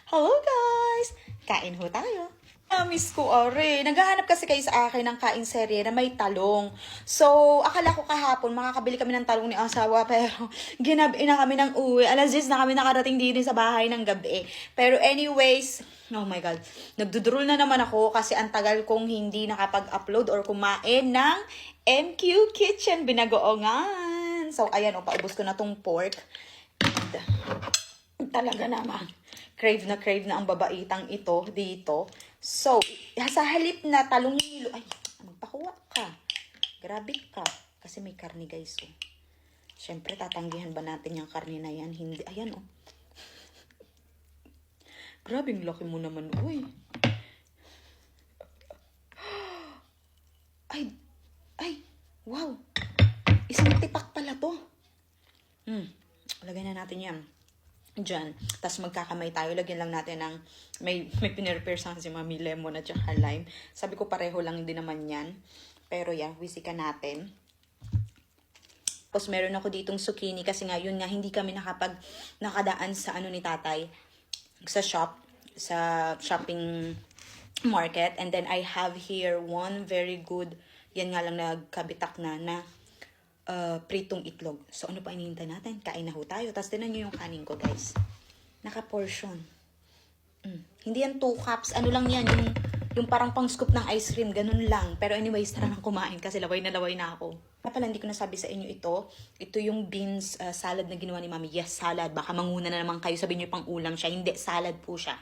Hello guys! Kain ho tayo. Miss ko, ore. Naghahanap kasi kayo sa akin ng kain serye na may talong. So, akala ko kahapon makakabili kami ng talong ni asawa, pero ginabi na kami ng uwi. Alas 10 na kami nakarating din sa bahay ng gabi. Pero anyways, oh my God, nagdudrol na naman ako kasi ang tagal kong hindi nakapag-upload or kumain ng MQ Kitchen binagoongan. So, ayan o, paubos ko na tong pork. And, talaga naman. Crave na ang babaitang ito dito. So, sa halip na talong nilo, ay, magpakuha ka. Grabe ka. Kasi may karne guys, oh. Siyempre, tatanggihan ba natin yung karne na yan? Hindi. Ayan, oh. Grabe, ang laki mo naman, uy. Ay, wow. Isang tipak pala to. Lagay na natin yan. Diyan. Tapos magkakamay tayo. Lagyan lang natin ng, may pinirepare sa si Mami lemon at saka lime. Sabi ko pareho lang din naman yan. Pero yan, wisikan natin. Tapos meron ako ditong zucchini kasi nga yun nga, hindi kami nakadaan sa ano ni tatay. Sa shopping market. And then I have here one very good, yan nga lang nagkabitak na pritong itlog. So, ano pa inihintay natin? Kain na ho tayo. Tapos, tinan nyo yung kanin ko, guys. Naka-portion. Hindi yan 2 cups. Ano lang yan? Yung parang pang-scoop ng ice cream. Ganun lang. Pero anyways, tara nang kumain kasi laway na ako. Pala, hindi ko nasabi sa inyo ito. Ito yung beans salad na ginawa ni Mami. Yes, salad. Baka manguna na naman kayo. Sabihin nyo pang ulam siya. Hindi, salad po siya.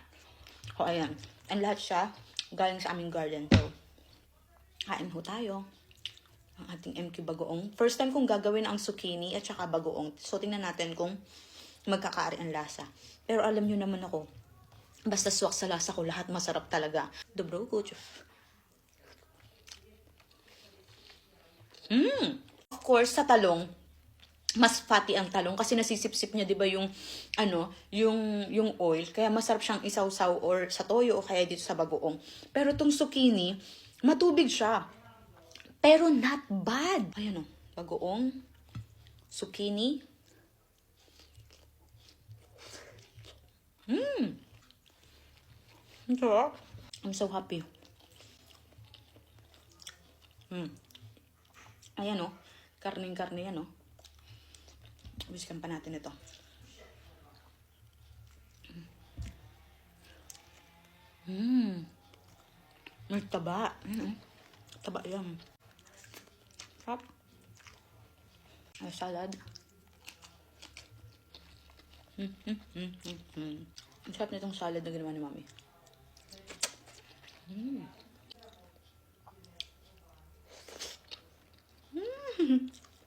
O, ayan. Ang lahat siya galing sa aming garden. So, kain ho tayo. Ang ating MQ bagoong. First time kong gagawin ang zucchini at saka bagoong. So, tingnan natin kung magkakaari ang lasa. Pero alam nyo naman ako, basta swak sa lasa ko, lahat masarap talaga. Dobro ko. Of course, sa talong, mas fatty ang talong kasi nasisip-sip niya, 'di ba, yung yung oil, kaya masarap siyang isawsaw or sa toyo o kaya dito sa bagoong. Pero tong zucchini, matubig siya. Pero not bad. Ayan o, bagoong, zucchini. I'm so happy. Ayan o, karning-karne yan o. Biskan pa natin ito. May taba. Taba yan. Sarap. Ay, salad. Ang sarap nitong salad na ginawa ni Mami.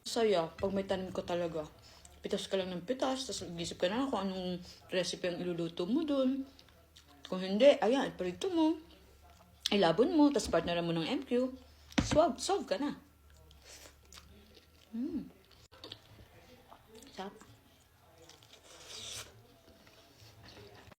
Saya, pag may tanim ko talaga. Pitas ka lang ng pitas, tapos mag-isip ka na kung anong recipe ang iluluto mo dun. Kung hindi, ayan, iparito mo. Ilabon mo, tapos partneran mo ng MQ. Solve ka na.